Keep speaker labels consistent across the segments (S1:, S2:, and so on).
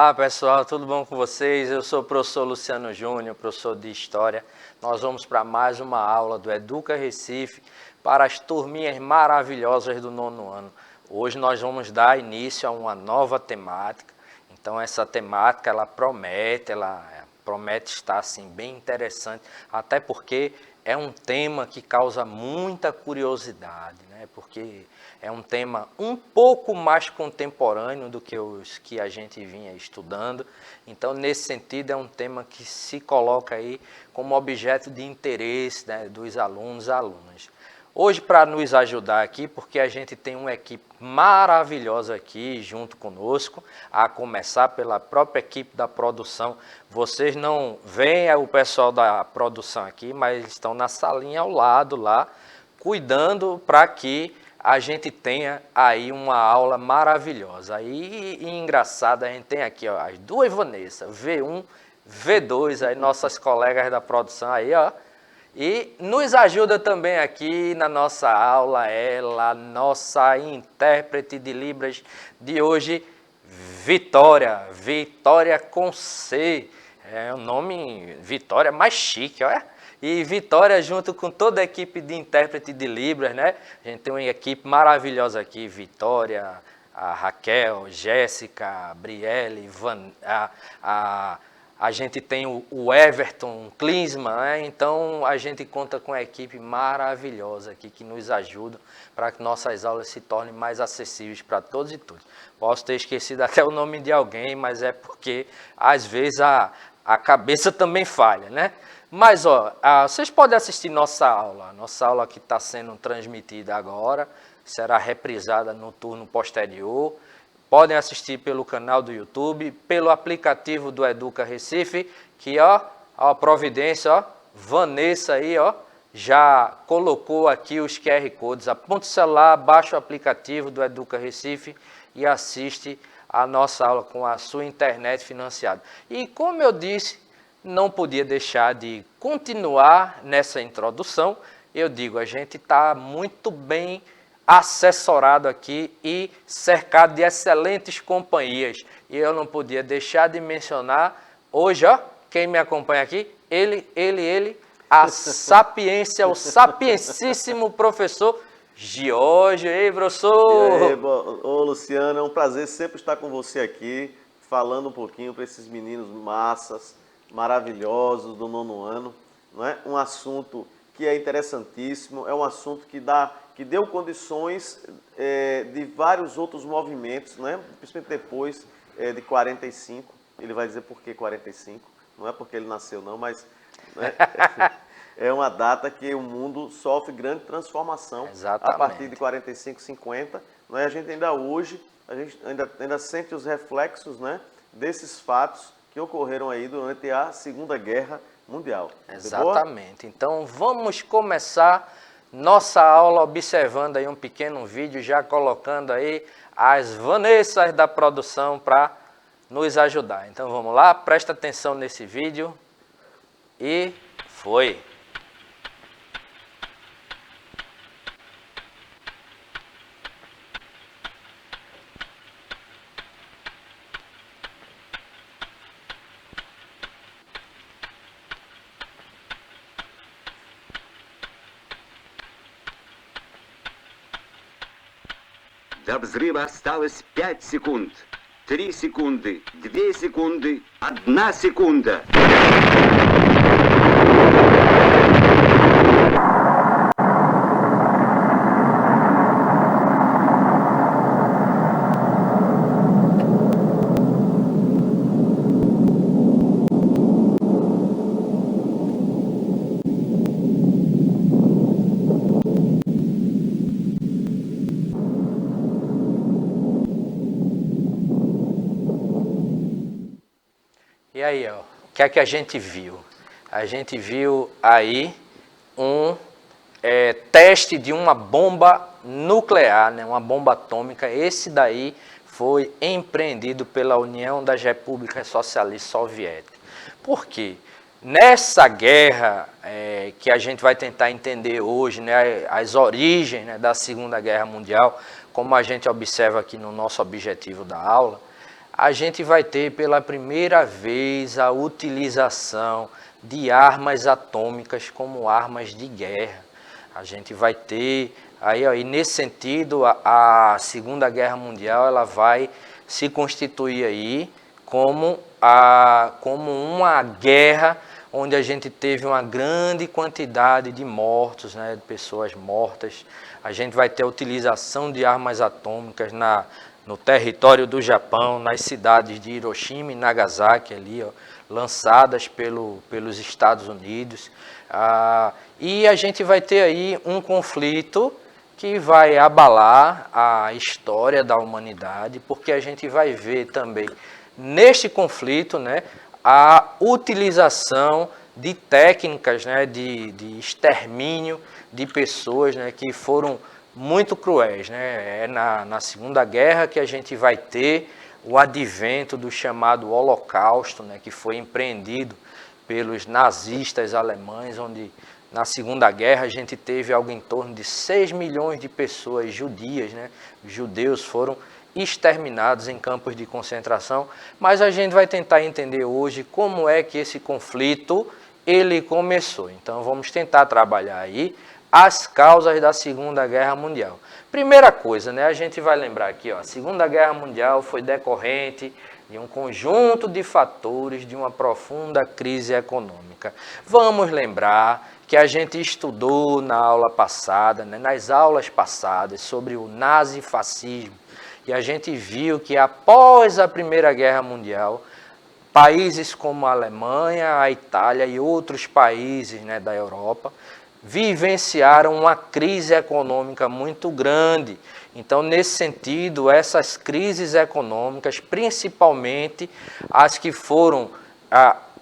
S1: Olá pessoal, tudo bom com vocês? Eu sou o professor Luciano Júnior, professor de História. Nós vamos para mais uma aula do Educa Recife para as turminhas maravilhosas do 9º ano. Hoje nós vamos dar início a uma nova temática. Então essa temática ela promete estar assim, bem interessante, até porque é um tema que causa muita curiosidade, né? Porque é um tema um pouco mais contemporâneo do que os que a gente vinha estudando. Então, nesse sentido, é um tema que se coloca aí como objeto de interesse, né, dos alunos e alunas. Hoje, para nos ajudar aqui, porque a gente tem uma equipe maravilhosa aqui junto conosco, a começar pela própria equipe da produção. Vocês não veem o pessoal da produção aqui, mas estão na salinha ao lado lá, cuidando para que a gente tenha aí uma aula maravilhosa. E engraçado, a gente tem aqui ó, as duas Vanessa, V1, V2, aí nossas colegas da produção aí, ó. E nos ajuda também aqui na nossa aula ela, nossa intérprete de Libras de hoje, Vitória. Vitória com C. É um nome, Vitória, mais chique, olha. E Vitória junto com toda a equipe de intérprete de Libras, né? A gente tem uma equipe maravilhosa aqui, Vitória, a Raquel, Jéssica, a Brielle, a gente tem o Everton Klinsmann, né? Então a gente conta com uma equipe maravilhosa aqui que nos ajuda para que nossas aulas se tornem mais acessíveis para todos e todas. Posso ter esquecido até o nome de alguém, mas é porque às vezes a cabeça também falha, né? Mas ó, vocês podem assistir nossa aula que está sendo transmitida agora, será reprisada no turno posterior. Podem assistir pelo canal do YouTube, pelo aplicativo do Educa Recife, que ó, a providência, ó, Vanessa aí, ó, já colocou aqui os QR Codes. Aponta o celular, baixa o aplicativo do Educa Recife e assiste a nossa aula com a sua internet financiada. E como eu disse, não podia deixar de continuar nessa introdução. Eu digo, a gente está muito bem assessorado aqui e cercado de excelentes companhias. E eu não podia deixar de mencionar, hoje, ó, quem me acompanha aqui, ele, a sapiência, o sapiensíssimo professor Giorgio. Ei, professor!
S2: E aí, ô Luciano, é um prazer sempre estar com você aqui, falando um pouquinho para esses meninos massas, maravilhosos do 9º ano, não é? Um assunto que é interessantíssimo, é um assunto que deu condições de vários outros movimentos, né? Principalmente depois de 45, ele vai dizer por que 45, não é porque ele nasceu não, mas né? É uma data que o mundo sofre grande transformação.
S1: Exatamente.
S2: A partir de 45, 50, né? A gente ainda hoje, ainda sente os reflexos, né, desses fatos que ocorreram aí durante a Segunda Guerra Mundial.
S1: Exatamente. Então vamos começar nossa aula observando aí um pequeno vídeo, já colocando aí as Vanessas da produção para nos ajudar. Então vamos lá, presta atenção nesse vídeo e foi!
S3: До взрыва осталось 5 секунд. 3 секунды, 2 секунды, 1 секунда.
S1: E aí, ó, o que é que a gente viu? A gente viu aí um teste de uma bomba nuclear, né, uma bomba atômica. Esse daí foi empreendido pela União das Repúblicas Socialistas Soviéticas. Por quê? Nessa guerra que a gente vai tentar entender hoje, né, as origens, né, da Segunda Guerra Mundial, como a gente observa aqui no nosso objetivo da aula, a gente vai ter pela primeira vez a utilização de armas atômicas como armas de guerra. A gente vai ter, aí nesse sentido, a Segunda Guerra Mundial ela vai se constituir aí como uma guerra onde a gente teve uma grande quantidade de mortos, né, de pessoas mortas. A gente vai ter a utilização de armas atômicas no território do Japão, nas cidades de Hiroshima e Nagasaki, ali, ó, lançadas pelos Estados Unidos. E a gente vai ter aí um conflito que vai abalar a história da humanidade, porque a gente vai ver também neste conflito, né, a utilização de técnicas, né, de extermínio de pessoas, né, que foram muito cruéis, né? É na Segunda Guerra que a gente vai ter o advento do chamado Holocausto, né, que foi empreendido pelos nazistas alemães, onde na Segunda Guerra a gente teve algo em torno de 6 milhões de pessoas judias, né? Os judeus foram exterminados em campos de concentração, mas a gente vai tentar entender hoje como é que esse conflito ele começou. Então vamos tentar trabalhar aí as causas da Segunda Guerra Mundial. Primeira coisa, né, a gente vai lembrar aqui, ó, a Segunda Guerra Mundial foi decorrente de um conjunto de fatores de uma profunda crise econômica. Vamos lembrar que a gente estudou na aula passada, né, nas aulas passadas, sobre o nazifascismo, e a gente viu que após a Primeira Guerra Mundial, países como a Alemanha, a Itália e outros países, né, da Europa vivenciaram uma crise econômica muito grande. Então, nesse sentido, essas crises econômicas, principalmente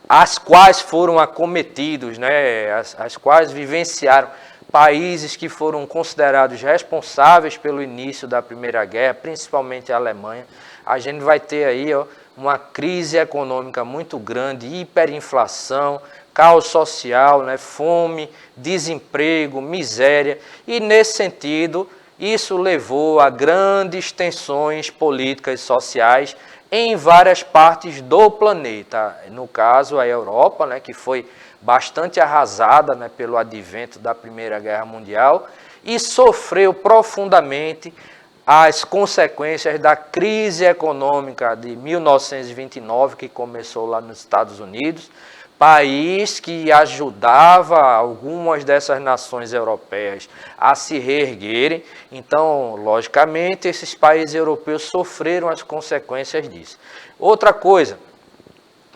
S1: as quais foram acometidos, né, as quais vivenciaram países que foram considerados responsáveis pelo início da Primeira Guerra, principalmente a Alemanha, a gente vai ter aí, ó, uma crise econômica muito grande, hiperinflação, caos social, né, fome, desemprego, miséria, e nesse sentido isso levou a grandes tensões políticas e sociais em várias partes do planeta. No caso, a Europa, né, que foi bastante arrasada, né, pelo advento da Primeira Guerra Mundial e sofreu profundamente as consequências da crise econômica de 1929, que começou lá nos Estados Unidos, país que ajudava algumas dessas nações europeias a se reerguerem. Então, logicamente, esses países europeus sofreram as consequências disso. Outra coisa,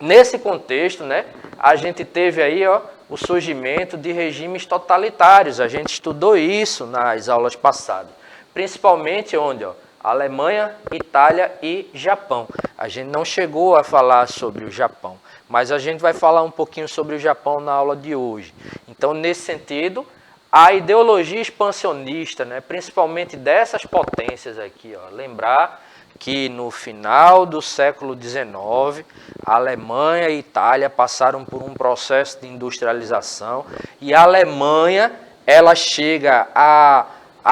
S1: nesse contexto, né, a gente teve aí, ó, o surgimento de regimes totalitários. A gente estudou isso nas aulas passadas. Principalmente onde? Ó, Alemanha, Itália e Japão. A gente não chegou a falar sobre o Japão, mas a gente vai falar um pouquinho sobre o Japão na aula de hoje. Então, nesse sentido, a ideologia expansionista, né, principalmente dessas potências aqui, ó, lembrar que no final do século XIX, a Alemanha e a Itália passaram por um processo de industrialização e a Alemanha ela chega a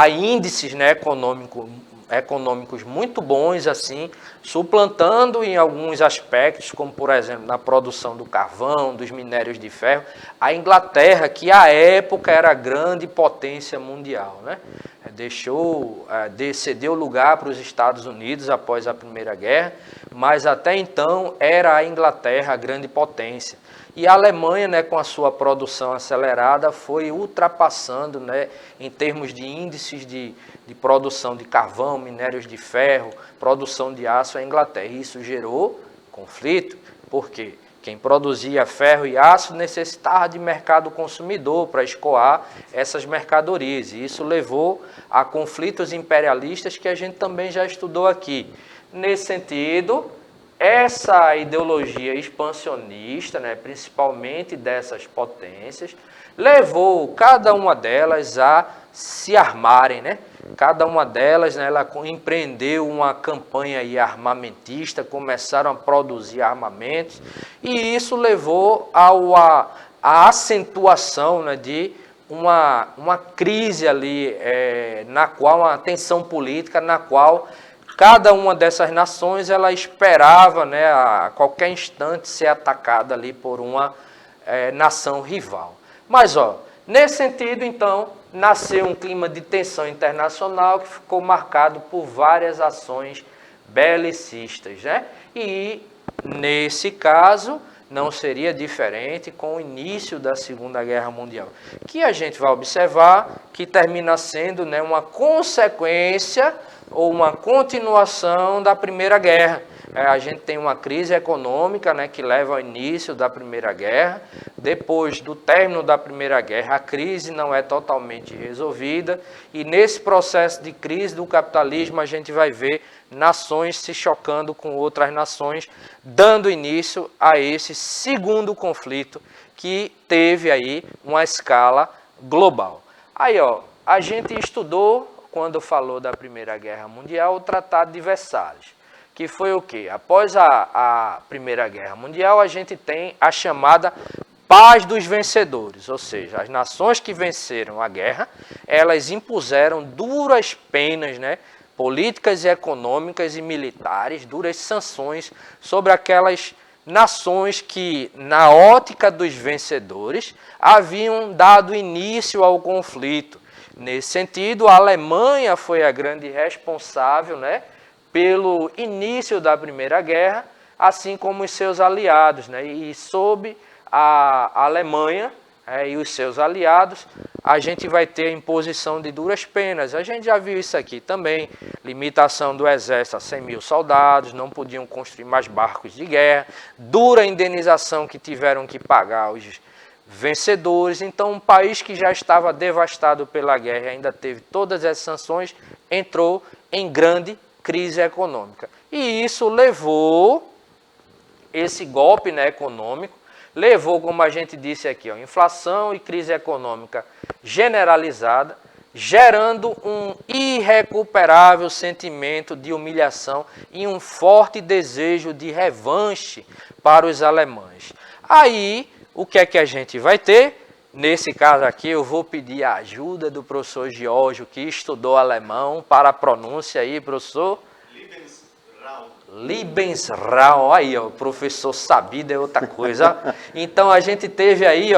S1: índices, né, econômicos muito bons, assim, suplantando em alguns aspectos, como por exemplo na produção do carvão, dos minérios de ferro, a Inglaterra, que à época era a grande potência mundial, né? Cedeu lugar para os Estados Unidos após a Primeira Guerra, mas até então era a Inglaterra a grande potência. E a Alemanha, né, com a sua produção acelerada, foi ultrapassando, né, em termos de índices de produção de carvão, minérios de ferro, produção de aço, a Inglaterra. E isso gerou conflito, porque quem produzia ferro e aço necessitava de mercado consumidor para escoar essas mercadorias. E isso levou a conflitos imperialistas que a gente também já estudou aqui. Nesse sentido, essa ideologia expansionista, né, principalmente dessas potências, levou cada uma delas a se armarem, né? Cada uma delas, né, ela empreendeu uma campanha aí armamentista, começaram a produzir armamentos, e isso levou à acentuação, né, de uma crise ali, na qual, uma tensão política, na qual cada uma dessas nações ela esperava, né, a qualquer instante ser atacada ali por uma nação rival. Mas, nesse sentido, então, nasceu um clima de tensão internacional que ficou marcado por várias ações belicistas, né? E, nesse caso, não seria diferente com o início da Segunda Guerra Mundial, que a gente vai observar que termina sendo, né, uma consequência ou uma continuação da Primeira Guerra. A gente tem uma crise econômica, né, que leva ao início da Primeira Guerra. Depois do término da Primeira Guerra, a crise não é totalmente resolvida. E nesse processo de crise do capitalismo, a gente vai ver nações se chocando com outras nações, dando início a esse segundo conflito que teve aí uma escala global. Aí, a gente estudou, quando falou da Primeira Guerra Mundial, o Tratado de Versalhes, que foi o quê? Após a Primeira Guerra Mundial, a gente tem a chamada Paz dos Vencedores, ou seja, as nações que venceram a guerra, elas impuseram duras penas, né, políticas e econômicas e militares, duras sanções sobre aquelas nações que, na ótica dos vencedores, haviam dado início ao conflito. Nesse sentido, a Alemanha foi a grande responsável, né, pelo início da Primeira Guerra, assim como os seus aliados, né? E sob a Alemanha e os seus aliados, a gente vai ter a imposição de duras penas. A gente já viu isso aqui também, limitação do exército a 100 mil soldados, não podiam construir mais barcos de guerra, dura indenização que tiveram que pagar os vencedores. Então, um país que já estava devastado pela guerra e ainda teve todas essas sanções, entrou em grande crise econômica. E isso levou, esse golpe, né, econômico, levou, como a gente disse aqui, inflação e crise econômica generalizada, gerando um irrecuperável sentimento de humilhação e um forte desejo de revanche para os alemães. Aí, o que é que a gente vai ter? Nesse caso aqui, eu vou pedir a ajuda do professor Giorgio, que estudou alemão, para a pronúncia aí, professor. Lebensraum. Aí, o professor sabido é outra coisa. Então, a gente teve aí,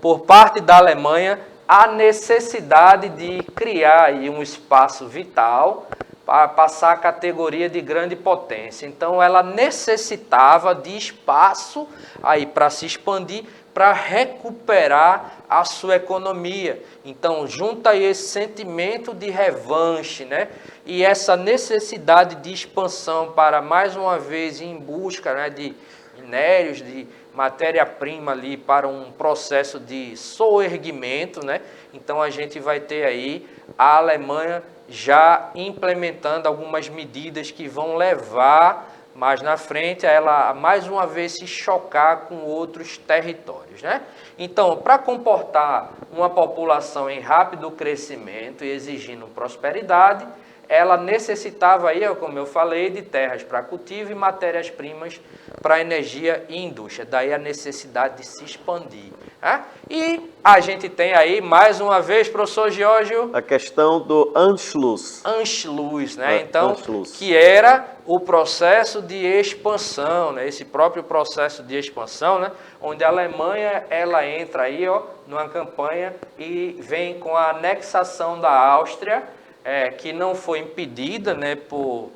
S1: por parte da Alemanha, a necessidade de criar aí um espaço vital para passar a categoria de grande potência. Então, ela necessitava de espaço aí para se expandir, para recuperar a sua economia. Então, junta aí esse sentimento de revanche, né, e essa necessidade de expansão para, mais uma vez, ir em busca, né, de minérios, de matéria-prima ali para um processo de soerguimento, né? Então, a gente vai ter aí a Alemanha já implementando algumas medidas que vão levar mais na frente a ela, mais uma vez, se chocar com outros territórios, né? Então, para comportar uma população em rápido crescimento e exigindo prosperidade, ela necessitava, aí, como eu falei, de terras para cultivo e matérias-primas para energia e indústria. Daí a necessidade de se expandir, né? E a gente tem aí, mais uma vez, professor Giorgio,
S2: a questão do Anschluss.
S1: Anschluss, né? Então,
S2: Anschluss,
S1: que era o processo de expansão, né? Esse próprio processo de expansão, né? Onde a Alemanha, ela entra aí, numa campanha e vem com a anexação da Áustria, que não foi impedida, né, por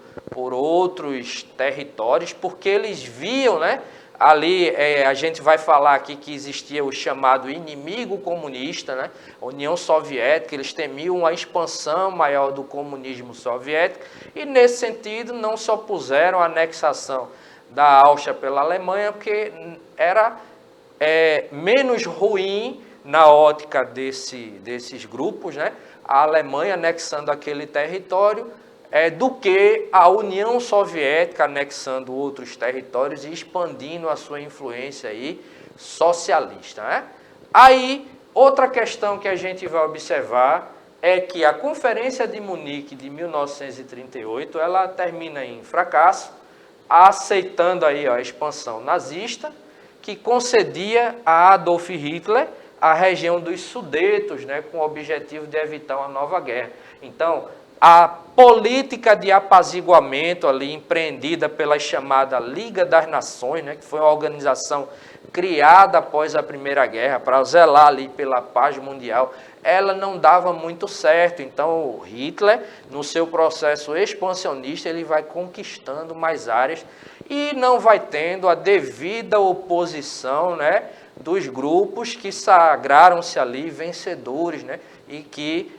S1: outros territórios, porque eles viam, né, ali, a gente vai falar aqui que existia o chamado inimigo comunista, né, União Soviética, eles temiam a expansão maior do comunismo soviético, e nesse sentido não se opuseram à anexação da Áustria pela Alemanha, porque era menos ruim na ótica desses grupos, né, a Alemanha anexando aquele território, do que a União Soviética anexando outros territórios e expandindo a sua influência aí socialista, né? Aí, outra questão que a gente vai observar é que a Conferência de Munique de 1938, ela termina em fracasso, aceitando aí a expansão nazista, que concedia a Adolf Hitler a região dos Sudetos, né, com o objetivo de evitar uma nova guerra. Então, a política de apaziguamento ali empreendida pela chamada Liga das Nações, né, que foi uma organização criada após a Primeira Guerra para zelar ali pela paz mundial, ela não dava muito certo. Então Hitler, no seu processo expansionista, ele vai conquistando mais áreas e não vai tendo a devida oposição, né, dos grupos que sagraram-se ali vencedores, né, e que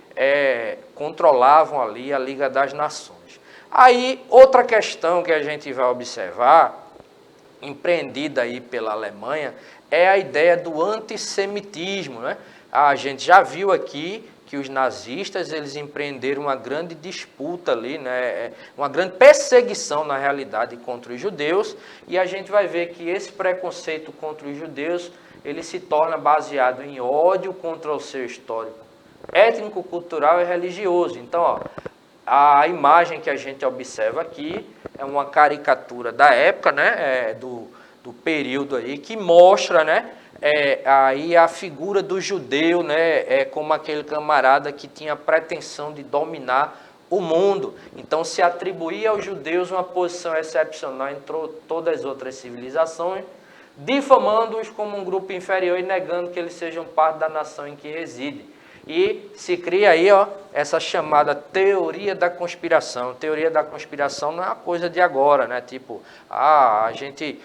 S1: controlavam ali a Liga das Nações. Aí, outra questão que a gente vai observar, empreendida aí pela Alemanha, é a ideia do antissemitismo, né? A gente já viu aqui que os nazistas, eles empreenderam uma grande disputa ali, né? Uma grande perseguição, na realidade, contra os judeus, e a gente vai ver que esse preconceito contra os judeus, ele se torna baseado em ódio contra o seu histórico étnico, cultural e religioso. Então, ó, a imagem que a gente observa aqui é uma caricatura da época, né, do período aí, que mostra, né, aí a figura do judeu, né, como aquele camarada que tinha a pretensão de dominar o mundo. Então, se atribuía aos judeus uma posição excepcional em todas as outras civilizações, difamando-os como um grupo inferior e negando que eles sejam parte da nação em que residem. E se cria aí, ó, essa chamada teoria da conspiração. Teoria da conspiração não é uma coisa de agora, né? Tipo, a gente,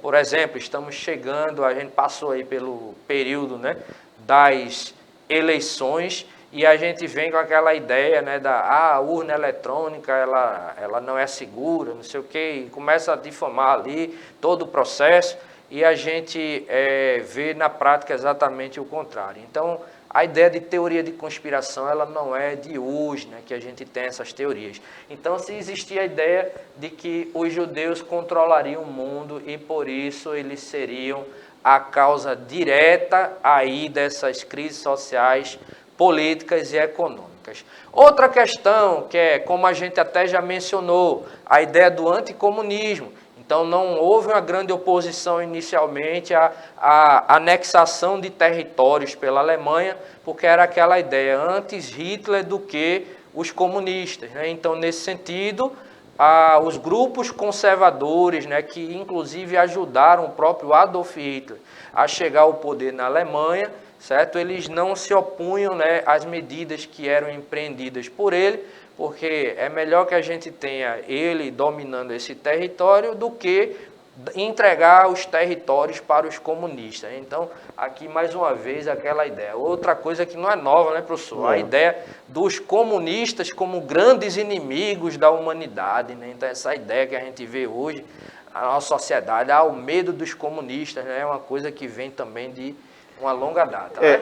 S1: por exemplo, estamos chegando, a gente passou aí pelo período, né, das eleições e a gente vem com aquela ideia, né, da urna eletrônica, ela não é segura, não sei o quê, e começa a difamar ali todo o processo e a gente vê na prática exatamente o contrário. Então, a ideia de teoria de conspiração, ela não é de hoje, né, que a gente tem essas teorias. Então, se existia a ideia de que os judeus controlariam o mundo e, por isso, eles seriam a causa direta aí dessas crises sociais, políticas e econômicas. Outra questão, que é, como a gente até já mencionou, a ideia do anticomunismo. Então, não houve uma grande oposição inicialmente à anexação de territórios pela Alemanha, porque era aquela ideia antes Hitler do que os comunistas, né? Então, nesse sentido, os grupos conservadores, né, que inclusive ajudaram o próprio Adolf Hitler a chegar ao poder na Alemanha, certo? Eles não se opunham, né, às medidas que eram empreendidas por ele, porque é melhor que a gente tenha ele dominando esse território do que entregar os territórios para os comunistas. Então, aqui mais uma vez aquela ideia. Outra coisa que não é nova, né, professor? A ideia dos comunistas como grandes inimigos da humanidade, né? Então, essa ideia que a gente vê hoje na nossa sociedade, o medo dos comunistas, né, é uma coisa que vem também de uma longa data. Né?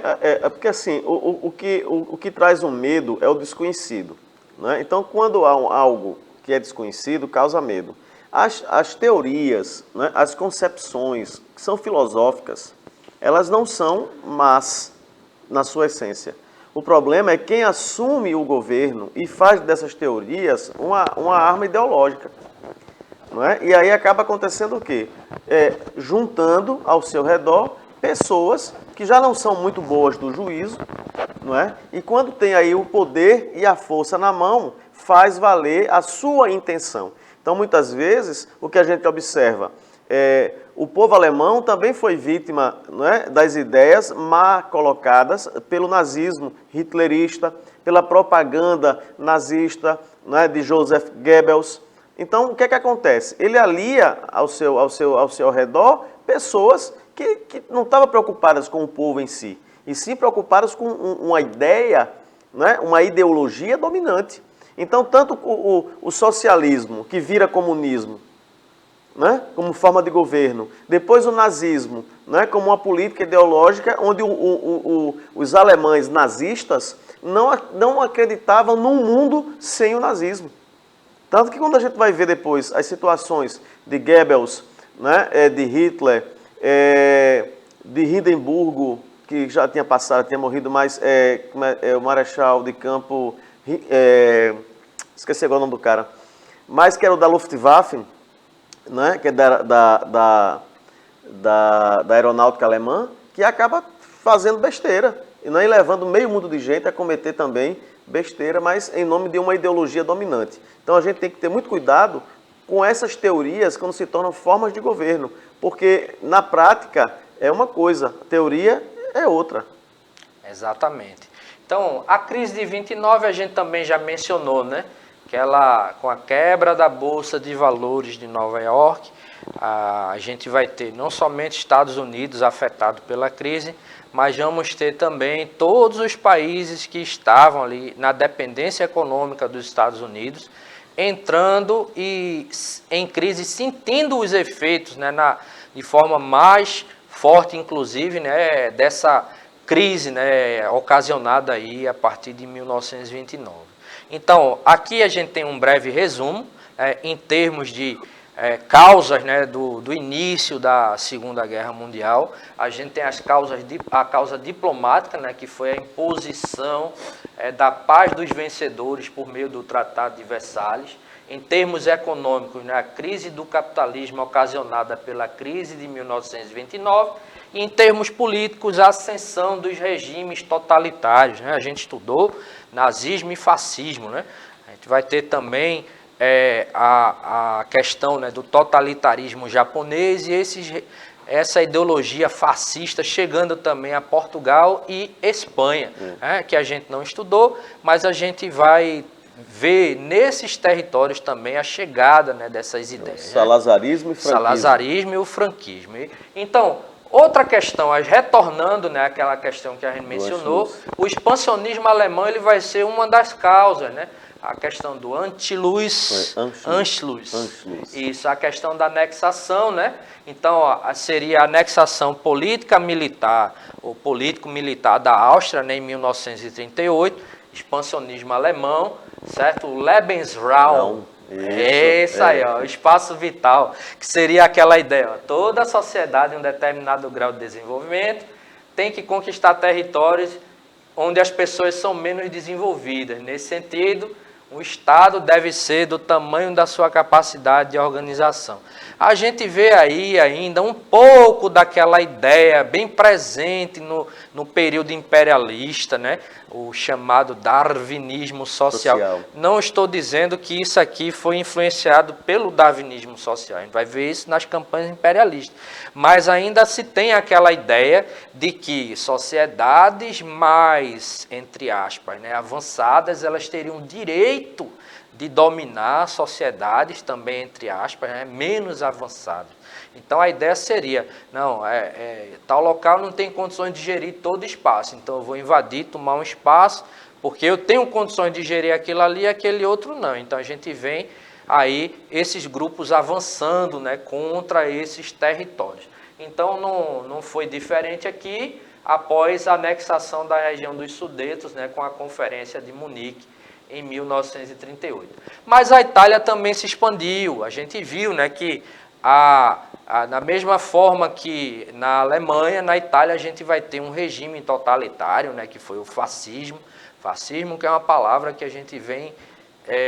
S2: Porque assim, o que traz o medo é o desconhecido. Né? Então, quando há algo que é desconhecido, causa medo. As teorias, né, as concepções que são filosóficas, elas não são más na sua essência. O problema é quem assume o governo e faz dessas teorias uma arma ideológica. Não é? E aí acaba acontecendo o quê? Juntando ao seu redor pessoas que já não são muito boas do juízo, não é? E quando tem aí o poder e a força na mão, faz valer a sua intenção. Então, muitas vezes, o que a gente observa o povo alemão também foi vítima, não é, das ideias mal colocadas pelo nazismo hitlerista, pela propaganda nazista, não é, de Joseph Goebbels. Então, o que é que acontece? Ele alia ao seu redor pessoas que não estavam preocupadas com o povo em si, e sim preocupadas com uma ideia, né, uma ideologia dominante. Então, tanto o socialismo, que vira comunismo, né, como forma de governo, depois o nazismo, né, como uma política ideológica, onde os alemães nazistas não acreditavam num mundo sem o nazismo. Tanto que quando a gente vai ver depois as situações de Goebbels, né, de Hitler, de Hindenburgo, que já tinha passado, tinha morrido, mas o Marechal de Campo, esqueci agora o nome do cara, mas que era o da Luftwaffe, né, que é da aeronáutica alemã, que acaba fazendo besteira. e não ir levando meio mundo de gente a cometer também besteira, mas em nome de uma ideologia dominante. Então a gente tem que ter muito cuidado com essas teorias quando se tornam formas de governo, porque na prática é uma coisa, a teoria é outra.
S1: Exatamente. Então, a crise de 29 a gente também já mencionou, né? Que ela, com a quebra da Bolsa de Valores de Nova York, a gente vai ter não somente Estados Unidos afetado pela crise, mas vamos ter também todos os países que estavam ali na dependência econômica dos Estados Unidos, entrando em crise, sentindo os efeitos, né, de forma mais forte, inclusive, né, dessa crise, né, ocasionada aí a partir de 1929. Então, aqui a gente tem um breve resumo, em termos de causas, né, do início da Segunda Guerra Mundial. A gente tem a causa diplomática, né, que foi a imposição da paz dos vencedores por meio do Tratado de Versalhes. Em termos econômicos, né, a crise do capitalismo ocasionada pela crise de 1929. E em termos políticos, a ascensão dos regimes totalitários, né? A gente estudou nazismo e fascismo, né? A gente vai ter também a questão, né, do totalitarismo japonês e essa ideologia fascista chegando também a Portugal e Espanha, né, que a gente não estudou, mas a gente vai ver nesses territórios também a chegada, né, dessas ideias.
S2: Salazarismo e franquismo.
S1: Salazarismo e o franquismo. Então, outra questão, retornando, né, àquela questão que a gente mencionou, o expansionismo alemão ele vai ser uma das causas, né? A questão do Anschluss. Isso, a questão da anexação, né? Então, seria a anexação política-militar, ou político-militar da Áustria, né, em 1938, expansionismo alemão, certo? O Lebensraum. Isso aí, ó, o espaço vital, que seria aquela ideia, ó, toda a sociedade em um determinado grau de desenvolvimento tem que conquistar territórios onde as pessoas são menos desenvolvidas. Nesse sentido, o Estado deve ser do tamanho da sua capacidade de organização. A gente vê aí ainda um pouco daquela ideia bem presente no período imperialista, né? O chamado darwinismo social. Não estou dizendo que isso aqui foi influenciado pelo darwinismo social, a gente vai ver isso nas campanhas imperialistas. Mas ainda se tem aquela ideia de que sociedades mais, entre aspas, né, avançadas, elas teriam direito de dominar sociedades também, entre aspas, né, menos avançadas. Então a ideia seria, não, tal local não tem condições de gerir todo o espaço, então eu vou invadir, tomar um espaço, porque eu tenho condições de gerir aquilo ali e aquele outro não. Então a gente vem aí esses grupos avançando, né, contra esses territórios. Então não foi diferente aqui após a anexação da região dos Sudetos, né, com a Conferência de Munique, em 1938. Mas a Itália também se expandiu. A gente viu, né, que da mesma forma que na Alemanha, na Itália a gente vai ter um regime totalitário, né, que foi o fascismo. Fascismo que é uma palavra que a gente vem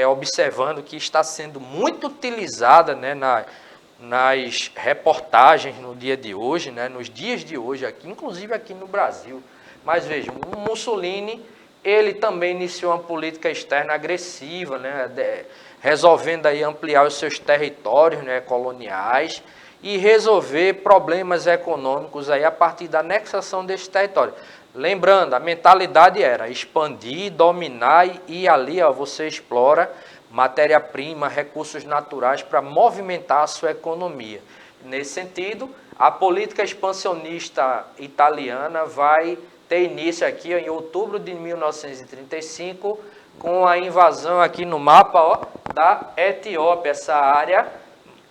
S1: observando que está sendo muito utilizada, né, nas reportagens no dia de hoje, né, nos dias de hoje, aqui, inclusive aqui no Brasil. Mas vejam, o Mussolini ele também iniciou uma política externa agressiva, né, resolvendo aí ampliar os seus territórios, né, coloniais e resolver problemas econômicos aí a partir da anexação desse território. Lembrando, a mentalidade era expandir, dominar e ali você explora matéria-prima, recursos naturais para movimentar a sua economia. Nesse sentido, a política expansionista italiana vai ter início aqui em outubro de 1935, com a invasão aqui no mapa, ó, da Etiópia, essa área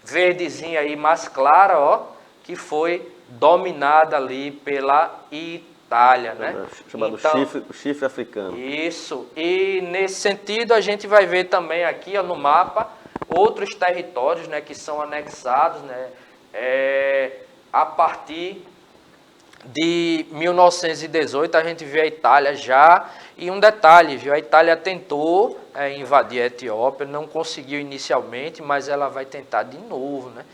S1: verdezinha aí mais clara, ó, que foi dominada ali pela Itália, né?
S2: Chamado
S1: então,
S2: chifre africano.
S1: Isso, e nesse sentido a gente vai ver também aqui, ó, no mapa outros territórios, né, que são anexados, né, a partir de 1918 a gente vê a Itália já, e um detalhe, viu? A Itália tentou invadir a Etiópia, não conseguiu inicialmente, mas ela vai tentar de novo, né,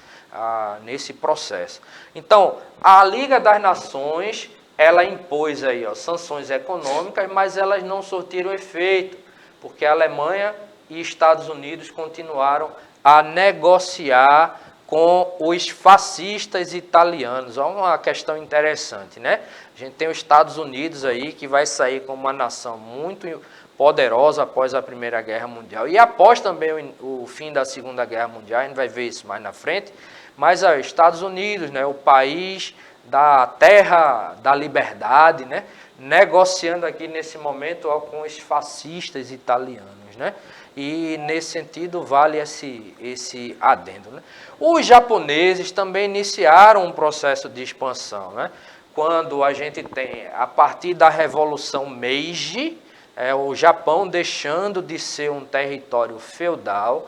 S1: nesse processo. Então, a Liga das Nações, ela impôs aí, ó, sanções econômicas, mas elas não surtiram efeito, porque a Alemanha e Estados Unidos continuaram a negociar com os fascistas italianos. É uma questão interessante, né? A gente tem os Estados Unidos aí, que vai sair como uma nação muito poderosa após a Primeira Guerra Mundial. E após também o fim da Segunda Guerra Mundial, a gente vai ver isso mais na frente, mas os Estados Unidos, né, o país da terra da liberdade, né, negociando aqui nesse momento ó, com os fascistas italianos, né? E nesse sentido vale esse adendo, né? Os japoneses também iniciaram um processo de expansão, né? Quando a gente tem, a partir da Revolução Meiji, o Japão deixando de ser um território feudal,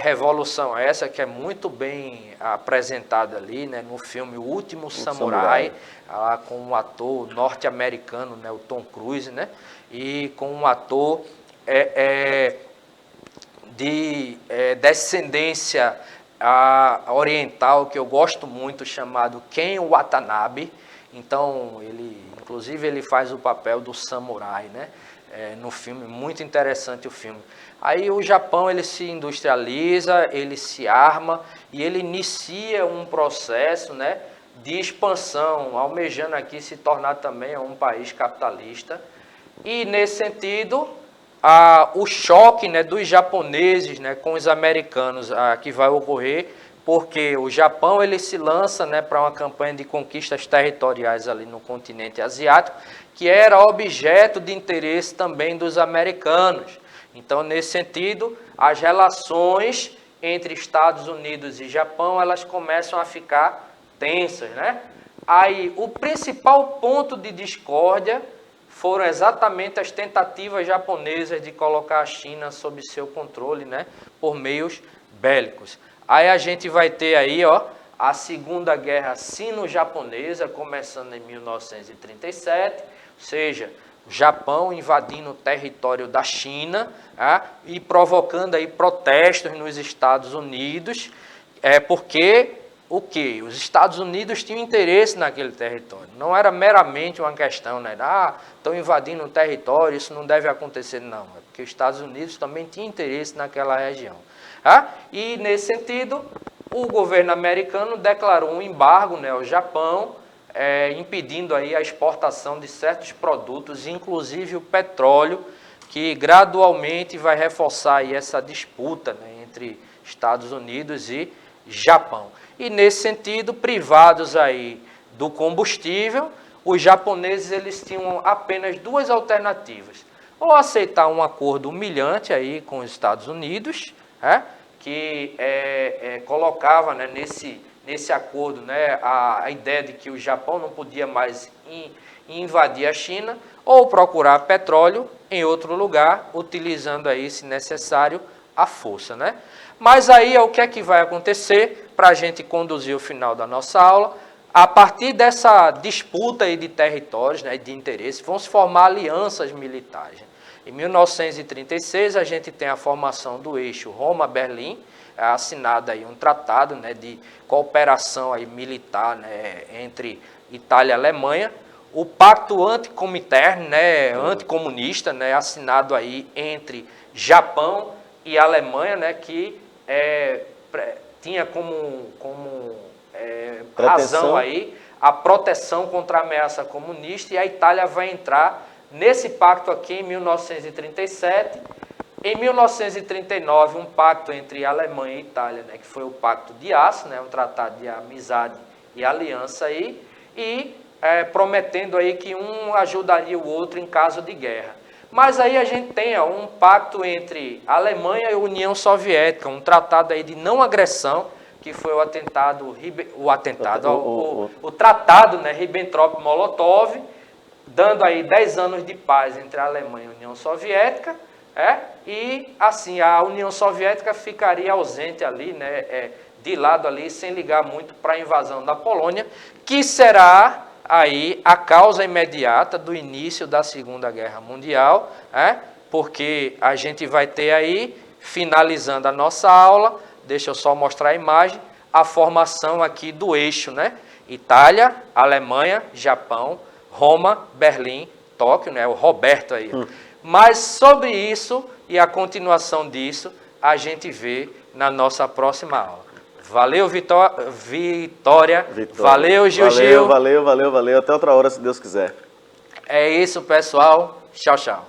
S1: revolução essa que é muito bem apresentada ali, né, no filme O Último Samurai, com um ator norte-americano, né, o Tom Cruise, né, e com um ator de descendência oriental, que eu gosto muito, chamado Ken Watanabe. Então, inclusive ele faz o papel do samurai, né? No filme, muito interessante o filme. Aí o Japão ele se industrializa, ele se arma e ele inicia um processo, né, de expansão, almejando aqui se tornar também um país capitalista. E nesse sentido, o choque, né, dos japoneses, né, com os americanos que vai ocorrer, porque o Japão ele se lança, né, para uma campanha de conquistas territoriais ali no continente asiático, que era objeto de interesse também dos americanos. Então, nesse sentido, as relações entre Estados Unidos e Japão, elas começam a ficar tensas, né? Aí, o principal ponto de discórdia foram exatamente as tentativas japonesas de colocar a China sob seu controle, né, por meios bélicos. Aí a gente vai ter aí, ó, a Segunda Guerra Sino-Japonesa, começando em 1937, ou seja, o Japão invadindo o território da China, e provocando aí protestos nos Estados Unidos, porque o quê? Os Estados Unidos tinham interesse naquele território. Não era meramente uma questão, né? Estão invadindo o território, isso não deve acontecer. Não, é porque os Estados Unidos também tinham interesse naquela região. E, nesse sentido, o governo americano declarou um embargo, né, ao Japão, impedindo aí a exportação de certos produtos, inclusive o petróleo, que gradualmente vai reforçar aí essa disputa, né, entre Estados Unidos e Japão. E, nesse sentido, privados aí do combustível, os japoneses eles tinham apenas duas alternativas. Ou aceitar um acordo humilhante aí com os Estados Unidos, que colocava, né, nesse acordo, né, a ideia de que o Japão não podia mais invadir a China, ou procurar petróleo em outro lugar, utilizando aí, se necessário, a força, né? Mas aí o que é que vai acontecer para a gente conduzir o final da nossa aula? A partir dessa disputa aí de territórios, né, de interesse, vão se formar alianças militares. Em 1936, a gente tem a formação do eixo Roma-Berlim, assinado aí um tratado, né, de cooperação aí militar, né, entre Itália e Alemanha. O Pacto Anticomintern, né, anticomunista, né, assinado aí entre Japão e Alemanha, né, que tinha como razão aí a proteção contra a ameaça comunista, e a Itália vai entrar nesse pacto aqui em 1937. Em 1939, um pacto entre Alemanha e Itália, né, que foi o Pacto de Aço, né, um tratado de amizade e aliança aí, e prometendo aí que um ajudaria o outro em caso de guerra. Mas aí a gente tem um pacto entre Alemanha e União Soviética, um tratado aí de não agressão, que foi o tratado, né, Ribbentrop-Molotov, dando aí 10 anos de paz entre a Alemanha e a União Soviética, e assim a União Soviética ficaria ausente ali, né, de lado ali, sem ligar muito para a invasão da Polônia, que será aí a causa imediata do início da Segunda Guerra Mundial, porque a gente vai ter aí, finalizando a nossa aula, deixa eu só mostrar a imagem, a formação aqui do eixo, né? Itália, Alemanha, Japão, Roma, Berlim, Tóquio, né? O Roberto aí. Mas sobre isso e a continuação disso, a gente vê na nossa próxima aula. Valeu, Vitória. Valeu, Gil.
S2: Valeu. Até outra hora, se Deus quiser.
S1: É isso, pessoal. Tchau, tchau.